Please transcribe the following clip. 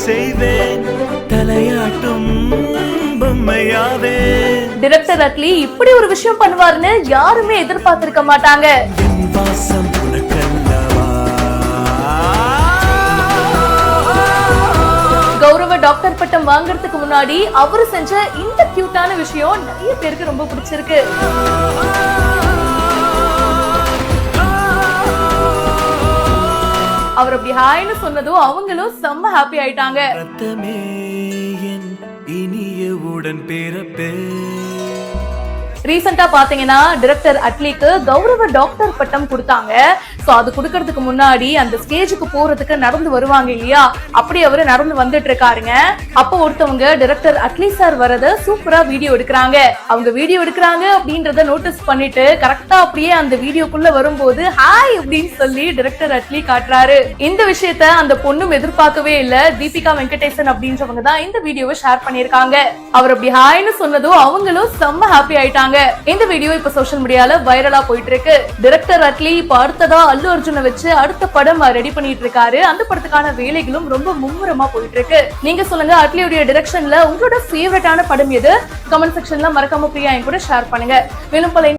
செய்வேன், தலையாட்டும் பொம்மையாவே. டைரக்டர் அட்லி இப்படி ஒரு விஷயம் பண்ணுவாருன்னு யாருமே எதிர்பார்த்திருக்க மாட்டாங்க. என் வாசம் உனக்கல்லவா. கௌரவ டாக்டர் பட்டம் வாங்குறதுக்கு முன்னாடி அவரு செஞ்ச இந்த கியூட்டான விஷயம் நிறைய பேருக்கு ரொம்ப பிடிச்சிருக்கு. அவர் அப்படி ஹாய்னு சொன்னதும் அவங்களும் செம்ம ஹாப்பி ஆயிட்டாங்க. ரத்தமே என் இனிய உடன் பிறப்பே. ரீசெண்டா பாத்தீங்கன்னா டைரக்டர் அட்லிக்கு கௌரவ டாக்டர் பட்டம் கொடுத்தாங்க. சோ அது கொடுக்கறதுக்கு முன்னாடி அந்த ஸ்டேஜுக்கு போறதுக்கு நடந்து வருவாங்க இல்லையா, அப்படி அவரு நடந்து வந்துட்டு இருக்காருங்க. அப்போ ஒருத்தவங்க டைரக்டர் அட்லி சார் வரத சூப்பரா வீடியோ எடுக்கிறாங்க. அவங்க வீடியோ எடுக்கிறாங்க அப்படின்றத நோட்டீஸ் பண்ணிட்டு கரெக்டா அப்படியே அந்த வீடியோக்குள்ள வரும்போது ஹாய் அப்படின்னு சொல்லி டைரக்டர் அட்லி காட்டுறாரு. இந்த விஷயத்த அந்த பொண்ணும் எதிர்பார்க்கவே இல்ல. தீபிகா வெங்கடேசன் அப்படின்றவங்க தான் இந்த வீடியோவை ஷேர் பண்ணிருக்காங்க. அவர் அப்படி ஹாய்னு சொன்னதும் அவங்களும் செம்ம ஹாப்பி ஆயிட்டாங்க. இந்த வீடியோ இப்ப சோஷியல் மீடியால வைரலா போயிட்டு இருக்கு. டைரக்டர் அட்லி இப்ப அடுத்ததா அல்லு அர்ஜுனை வச்சு அடுத்த படம் ரெடி பண்ணிட்டு இருக்காரு. அந்த படத்துக்கான வேலைகளும் ரொம்ப மும்முரமா போயிட்டு இருக்கு. நீங்க சொல்லுங்க, அட்லியோட டைரக்ஷன்ல உங்களோட ஃபேவரட்டான படம் எது? கமெண்ட் செக்ஷன்ல மறக்காம பிரியா என் கூட ஷேர் பண்ணுங்க. மேலும் பல